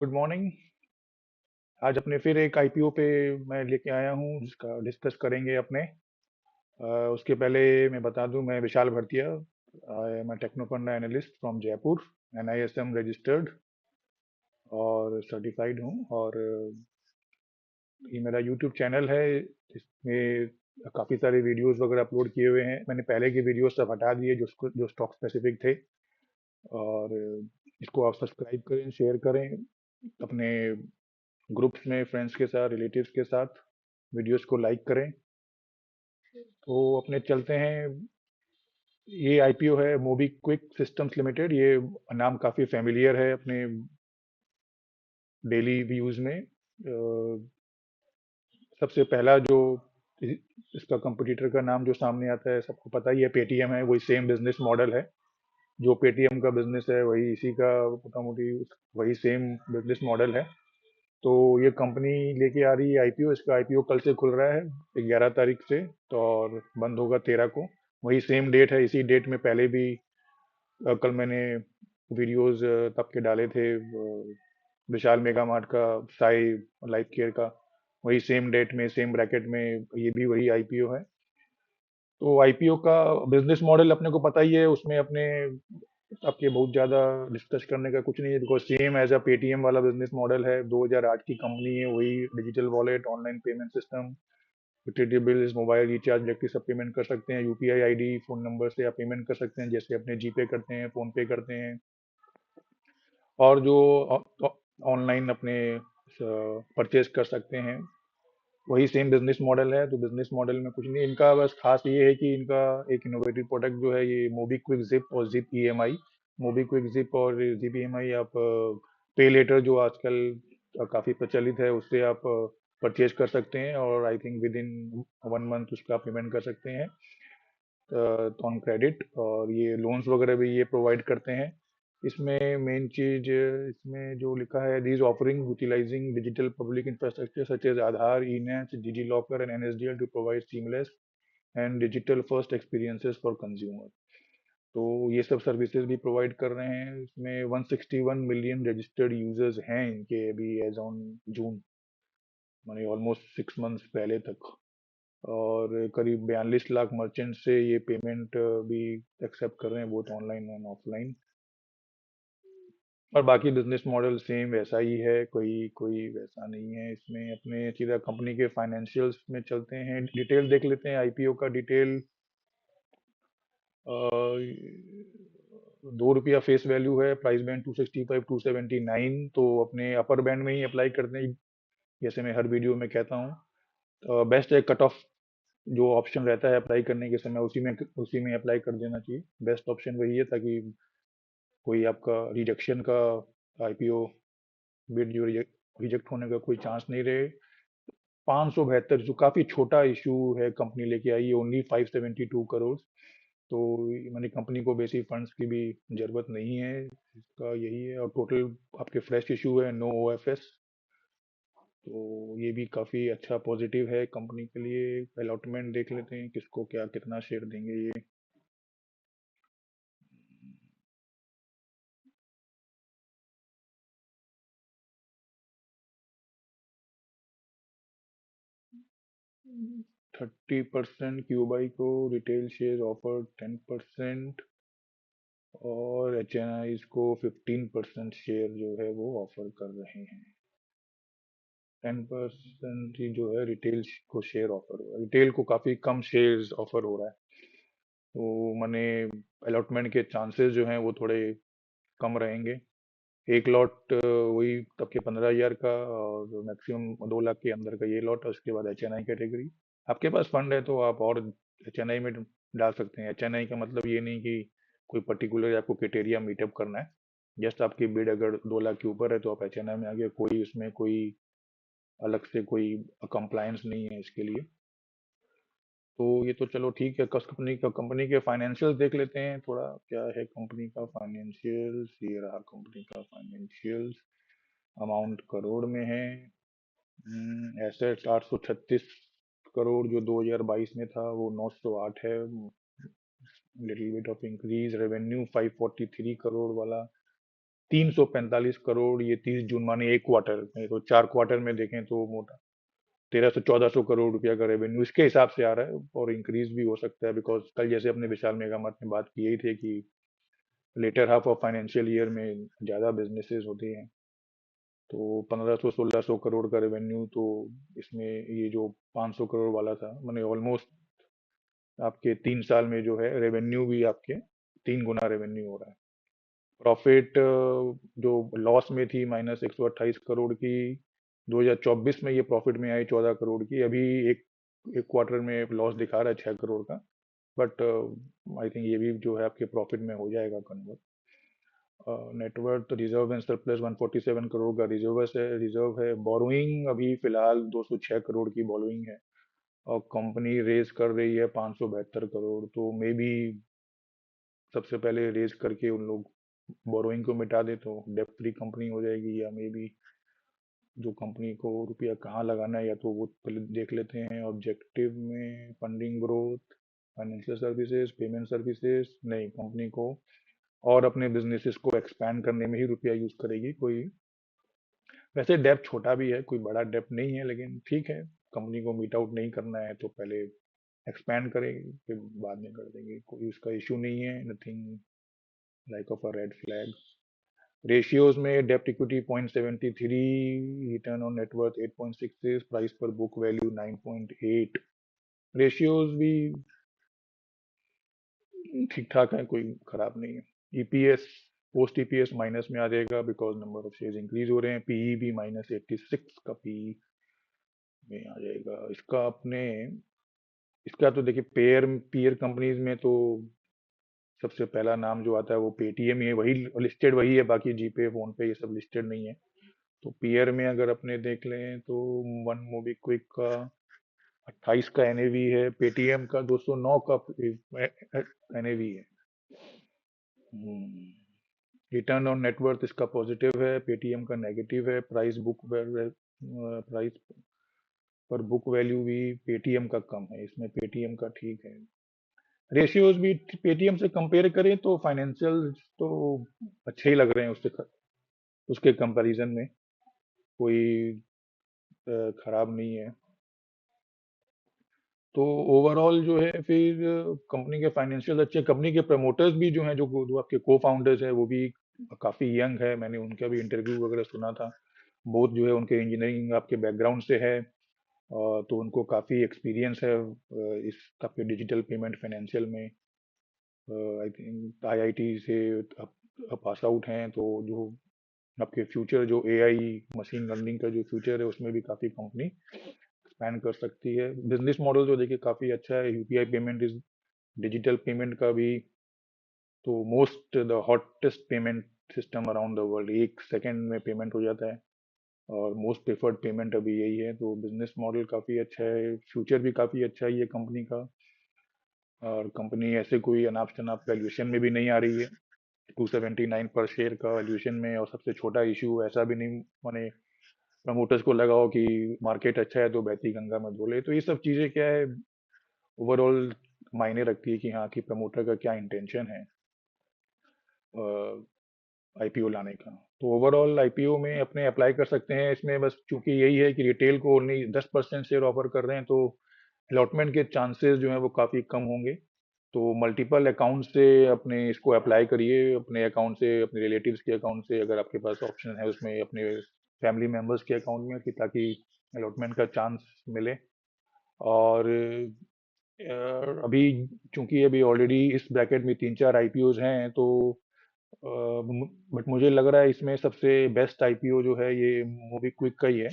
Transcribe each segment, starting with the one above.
Good morning. आज अपने फिर एक आईपीओ पे मैं लेके आया हूँ जिसका डिस्कस करेंगे अपने। उसके पहले मैं बता दूं, मैं Vishal Bhartiya. I am techno fund analyst from Jaipur, NISM registered और सर्टिफाइड हूँ। और ये मेरा यूट्यूब चैनल है। इसमें काफ़ी सारे वीडियोस वगैरह अपलोड किए हुए हैं। मैंने पहले के वीडियोस सब हटा दिए जो स्टॉक स्पेसिफिक थे। और इसको आप सब्सक्राइब करें, शेयर करें अपने ग्रुप्स में, फ्रेंड्स के साथ, रिलेटिव्स के साथ। वीडियोस को लाइक करें। तो अपने चलते हैं। ये आईपीओ है मोबी क्विक सिस्टम्स लिमिटेड। ये नाम काफ़ी फेमिलियर है अपने डेली व्यूज में। सबसे पहला जो इसका कंपटीटर का नाम जो सामने आता है सबको पता ही है, पेटीएम है। वही सेम बिजनेस मॉडल है। जो पेटीएम का बिजनेस है वही इसी का मोटा मोटी वही सेम बिजनेस मॉडल है। तो ये कंपनी लेके आ रही है आईपीओ। इसका आईपीओ कल से खुल रहा है 11 तारीख से, तो और बंद होगा 13 को। वही सेम डेट है। इसी डेट में पहले भी कल मैंने वीडियोस तब के डाले थे, विशाल मेगा मार्ट का, साई लाइफ केयर का। वही सेम डेट में, सेम ब्रैकेट में ये भी वही आईपीओ है। तो आईपीओ का बिजनेस मॉडल अपने को पता ही है। उसमें अपने आपके बहुत ज़्यादा डिस्कस करने का कुछ नहीं है, because same as a Paytm वाला बिजनेस मॉडल है। 2008 की कंपनी है। वही digital wallet, online payment system, utility bills, mobile recharge, electric सब पेमेंट कर सकते हैं। यूपीआई आईडी, फोन नंबर से आप पेमेंट कर सकते हैं, जैसे अपने जीपे करते हैं, फोन पे करते हैं। और जो ऑनलाइन अपने परचेज कर सकते हैं, वही सेम बिजनेस मॉडल है। तो बिजनेस मॉडल में कुछ नहीं इनका, बस खास ये है कि इनका एक इनोवेटिव प्रोडक्ट जो है ये मोबी क्विक जिप और जिप ईएमआई। मोबी क्विक जिप और जिप ईएमआई आप पे लेटर जो आजकल काफी प्रचलित है, उससे आप परचेज कर सकते हैं और I think with in 1 month उसका पेमेंट कर सकते हैं ऑन क्रेडिट। और ये लोन्स वगैरह भी ये प्रोवाइड करते हैं। इसमें मेन चीज इसमें जो लिखा है, these offering utilising digital public infrastructure such as Aadhaar, ईनेस, DigiLocker and NSDL to provide seamless and digital first experiences for consumer. तो ये सब सर्विसेज भी प्रोवाइड कर रहे हैं। इसमें 161 मिलियन रजिस्टर्ड यूजर्स हैं इनके अभी एज ऑन जून, माने ऑलमोस्ट 6 मंथ्स पहले तक। और करीब 42 लाख मर्चेंट से ये पेमेंट भी एक्सेप्ट कर रहे हैं, बोथ ऑनलाइन एंड ऑफलाइन। और बाकी बिजनेस मॉडल सेम वैसा ही है, कोई कोई वैसा नहीं है इसमें। अपने सीधा कंपनी के फाइनेंशियल्स में चलते हैं, डिटेल देख लेते हैं आईपीओ का डिटेल। 2 रुपया फेस वैल्यू है, प्राइस बैंड 265 279। तो अपने अपर बैंड में ही अप्लाई करते हैं, जैसे मैं हर वीडियो में कहता हूँ। बेस्ट है कट ऑफ जो ऑप्शन रहता है अप्लाई करने के समय, उसी में अप्लाई कर देना चाहिए। बेस्ट ऑप्शन वही है, ताकि कोई आपका रिजेक्शन का आईपीओ बिड जो रिजेक्ट होने का कोई चांस नहीं रहे। 572, जो काफी छोटा इशू है कंपनी लेके आई है, ओनली 572 करोड़। तो मैंने कंपनी को बेसिक फंड्स की भी जरूरत नहीं है, इसका यही है। और टोटल आपके फ्रेश इशू है, नो ओएफएस। तो ये भी काफी अच्छा पॉजिटिव है कंपनी के लिए। अलॉटमेंट देख लेते हैं, किसको क्या कितना शेयर देंगे ये। 30% क्यूबाई को रिटेल शेयर ऑफर 10%, और एच को 15% शेयर जो है वो ऑफर कर रहे हैं। 10% ही जो है रिटेल को शेयर ऑफर हो रहा है, रिटेल को काफी कम शेयर ऑफर हो रहा है। तो मैंने अलॉटमेंट के चांसेस जो हैं वो थोड़े कम रहेंगे। एक लॉट वही तब के 15,000 का, और मैक्सिमम 2 लाख के अंदर का ये लॉट, और उसके बाद एच कैटेगरी। आपके पास फंड है तो आप और एच में डाल सकते हैं। एच का मतलब ये नहीं कि कोई पर्टिकुलर आपको क्राइटेरिया मीटअप करना है। जस्ट आपकी बिड अगर 2 लाख के ऊपर है तो आप एच में आ गए, कोई उसमें कोई अलग से कोई कंप्लायंस नहीं है इसके लिए। तो ये तो चलो ठीक है। कस कंपनी के फाइनेंशियल्स देख लेते हैं थोड़ा, क्या है कंपनी का फाइनेंशियल्स। ये रहा कंपनी का फाइनेंशियल्स। अमाउंट करोड़ में है। एसेट्स 836 करोड़, जो 2022 में था वो 908 है। Little bit of increase. Revenue 543 crore वाला 345 करोड़, ये 30 जून माने एक क्वार्टर में, तो 4 क्वार्टर में देखें तो मोटा 1300-1400 करोड़ रुपया का रेवेन्यू इसके हिसाब से आ रहा है, और इंक्रीज भी हो सकता है, बिकॉज कल जैसे अपने विशाल मेगामart में बात की ही थी कि latter half of financial year में ज़्यादा बिजनेसेस होती हैं, तो 1500-1600 करोड़ का रेवेन्यू, तो इसमें ये जो 500 करोड़ वाला था, मैंने ऑलमोस्ट आपके 3 साल में जो है रेवेन्यू भी आपके 3 गुना रेवेन्यू हो रहा है। प्रॉफिट जो लॉस में थी -128 करोड़ की, 2024 में ये प्रॉफिट में आई 14 करोड़ की। अभी एक एक क्वार्टर में लॉस दिखा रहा है 6 करोड़ का, बट आई थिंक ये भी जो है आपके प्रॉफिट में हो जाएगा convert. Net worth reserve and surplus 147 crore का रिजर्व है। बोरोइंग अभी फिलहाल 206 करोड़ की बोरोइंग है, और कंपनी रेज कर रही है 572 करोड़, तो मे बी सबसे पहले रेज करके उन लोग बोरोइंग को मिटा दे तो डेप्ट फ्री कंपनी हो जाएगी, या मे बी जो कंपनी को रुपया कहाँ लगाना है या तो वो पहले देख लेते हैं। ऑब्जेक्टिव में funding growth, financial services, payment services, नहीं, कंपनी को और अपने बिजनेसेस को एक्सपैंड करने में ही रुपया यूज करेगी। कोई वैसे डेप्थ छोटा भी है, कोई बड़ा डेप्थ नहीं है, लेकिन ठीक है, कंपनी को मीट आउट नहीं करना है तो पहले एक्सपैंड करेंगे, फिर बाद में कर देंगे, कोई उसका इशू नहीं है, nothing like of a red flag. Ratios में डेप्ट equity 0.73, return on net worth 8.66, price पर बुक वैल्यू 9.8। रेशियोज भी ठीक ठाक है, कोई खराब नहीं है। ईपीएस, पोस्ट ईपीएस माइनस में आ जाएगा because number of shares increase हो रहे हैं। पीई भी -86 का पीई में आ जाएगा। इसका तो देखिए, पेयर पीयर कंपनीज में तो सबसे पहला नाम जो आता है वो पेटीएम ही है, वही लिस्टेड वही है, बाकी जीपे फोन पे ये सब लिस्टेड नहीं है। तो पीयर में अगर अपने देख लें तो वन मोबीक्विक का 28 का एनएवी है, पेटीएम का 209 का एनएवी है। रिटर्न ऑन नेटवर्थ इसका पॉजिटिव है, पेटीएम का नेगेटिव है। प्राइस पर बुक वैल्यू भी पेटीएम का कम है, इसमें पेटीएम का ठीक है। रेशियोज भी पेटीएम से कंपेयर करें तो फाइनेंशियल तो अच्छे ही लग रहे हैं, उससे उसके कंपैरिजन में कोई खराब नहीं है। तो ओवरऑल जो है फिर कंपनी के फाइनेंशियल अच्छे, कंपनी के प्रमोटर्स भी जो हैं, जो आपके को फाउंडर्स हैं, वो भी काफ़ी यंग है, मैंने उनका भी इंटरव्यू वगैरह सुना था। बहुत जो है उनके इंजीनियरिंग आपके बैकग्राउंड से है, तो उनको काफ़ी एक्सपीरियंस है इस आपके डिजिटल पेमेंट फाइनेंशियल में। आई थिंक आईआईटी से पास आउट हैं, तो जो आपके फ्यूचर जो एआई मशीन लर्निंग का जो फ्यूचर है उसमें भी काफ़ी कंपनी एक्सपैंड कर सकती है। बिजनेस मॉडल जो देखिए काफ़ी अच्छा है, UPI payment is digital payment का भी तो most the hottest payment system around the world, 1 second में पेमेंट हो जाता है, और मोस्ट प्रेफर्ड पेमेंट अभी यही है। तो बिजनेस मॉडल काफ़ी अच्छा है, फ्यूचर भी काफ़ी अच्छा है ये कंपनी का, और कंपनी ऐसे कोई अनाप शनाप वैल्यूएशन में भी नहीं आ रही है, 279 पर शेयर का वैल्यूएशन में। और सबसे छोटा इशू ऐसा भी नहीं, माने प्रमोटर्स को लगाओ कि मार्केट अच्छा है तो बहती गंगा में बोले, तो ये सब चीज़ें क्या है, ओवरऑल मायने रखती है कि हाँ, कि प्रमोटर का क्या इंटेंशन है आईपीओ लाने का। तो ओवरऑल आईपीओ में अपने अप्लाई कर सकते हैं इसमें, बस चूंकि यही है कि रिटेल को ओनली 10% शेयर ऑफर कर रहे हैं, तो अलॉटमेंट के चांसेस जो है वो काफ़ी कम होंगे। तो मल्टीपल अकाउंट से अपने इसको अप्लाई करिए, अपने अकाउंट से, अपने रिलेटिव्स के अकाउंट से, अगर आपके पास ऑप्शन है उसमें, अपने फैमिली मेंबर्स के अकाउंट में, कि ताकि अलॉटमेंट का चांस मिले। और अभी चूंकि अभी ऑलरेडी इस ब्रैकेट में 3-4 आईपीओज हैं, तो बट मुझे लग रहा है इसमें सबसे बेस्ट आईपीओ जो है ये मोबीक्विक का ही है।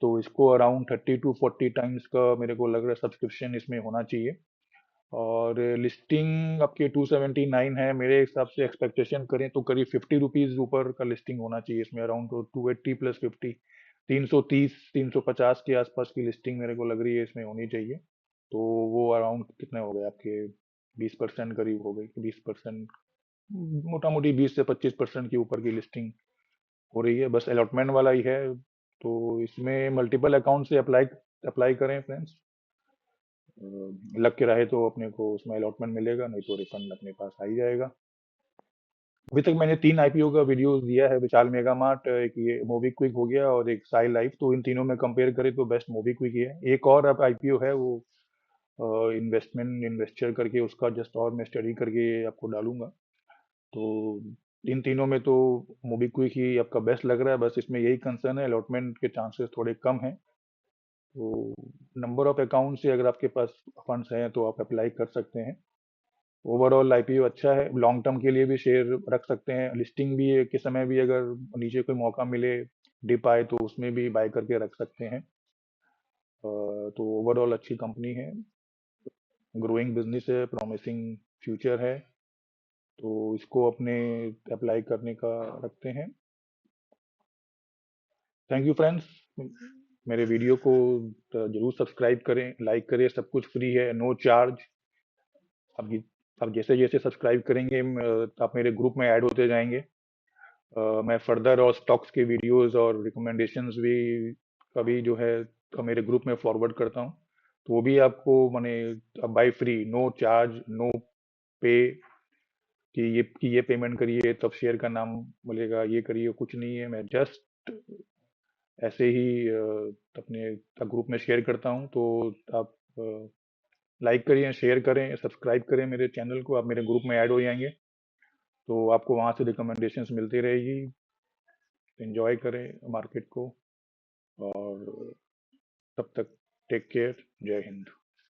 तो इसको अराउंड 30 to 40 टाइम्स का मेरे को लग रहा है सब्सक्रिप्शन इसमें होना चाहिए। और लिस्टिंग आपके 279 है, मेरे हिसाब से एक्सपेक्टेशन करें तो करीब 50 रुपीज ऊपर का लिस्टिंग होना चाहिए इसमें, अराउंड 280 + 50, 330-350 के आसपास की लिस्टिंग मेरे को लग रही है इसमें होनी चाहिए। तो वो अराउंड कितने हो गए आपके, 20% करीब हो गई, 20%, मोटा मोटी 20 से 25% के ऊपर की लिस्टिंग हो रही है, बस अलॉटमेंट वाला ही है। तो इसमें मल्टीपल अकाउंट से अप्लाई अप्लाई करें फ्रेंड्स, लग के रहे तो अपने को उसमें अलॉटमेंट मिलेगा, नहीं तो रिफंड अपने पास आ ही जाएगा। अभी तक मैंने 3 आईपीओ का वीडियोस दिया है, विशाल मेगा मार्ट, एक ये मोबीक्विक हो गया और एक साई लाइफ। तो इन तीनों में कंपेयर करें तो बेस्ट मोबीक्विक ही है। एक और अब आईपीओ है वो इन्वेस्टमेंट इन्वेस्टर करके, उसका जस्ट और मैं स्टडी करके आपको डालूंगा। तो इन तीनों में तो मोबीक्विक ही आपका बेस्ट लग रहा है। बस इसमें यही कंसर्न है, अलॉटमेंट के चांसेस थोड़े कम हैं। तो नंबर ऑफ अकाउंट से अगर आपके पास फंड्स हैं तो आप अप्लाई कर सकते हैं। ओवरऑल आईपीओ अच्छा है, लॉन्ग टर्म के लिए भी शेयर रख सकते हैं। लिस्टिंग भी के समय भी अगर नीचे कोई मौका मिले, डिप आए, तो उसमें भी बाय करके रख सकते हैं। तो ओवरऑल अच्छी कंपनी है, ग्रोइंग बिजनेस है, प्रॉमिसिंग फ्यूचर है। तो इसको अपने अप्लाई करने का रखते हैं। Thank you friends. मेरे वीडियो को जरूर सब्सक्राइब करें, लाइक करें, सब कुछ फ्री है, नो चार्ज। अब अब जैसे जैसे सब्सक्राइब करेंगे आप मेरे ग्रुप में ऐड होते जाएंगे। मैं फर्दर और स्टॉक्स के वीडियोस और रिकमेंडेशंस भी कभी जो है मेरे ग्रुप में फॉरवर्ड करता हूँ। तो वो भी आपको माने by free, no charge, no pay, कि ये पेमेंट करिए तब शेयर का नाम मिलेगा, ये करिए, कुछ नहीं है। मैं जस्ट ऐसे ही अपने ग्रुप में शेयर करता हूँ। तो आप लाइक करिए, शेयर करें, सब्सक्राइब करें मेरे चैनल को, आप मेरे ग्रुप में ऐड हो जाएंगे। तो आपको वहाँ से रिकमेंडेशंस मिलती रहेगी। एंजॉय करें मार्केट को, और तब तक टेक केयर। जय हिंद।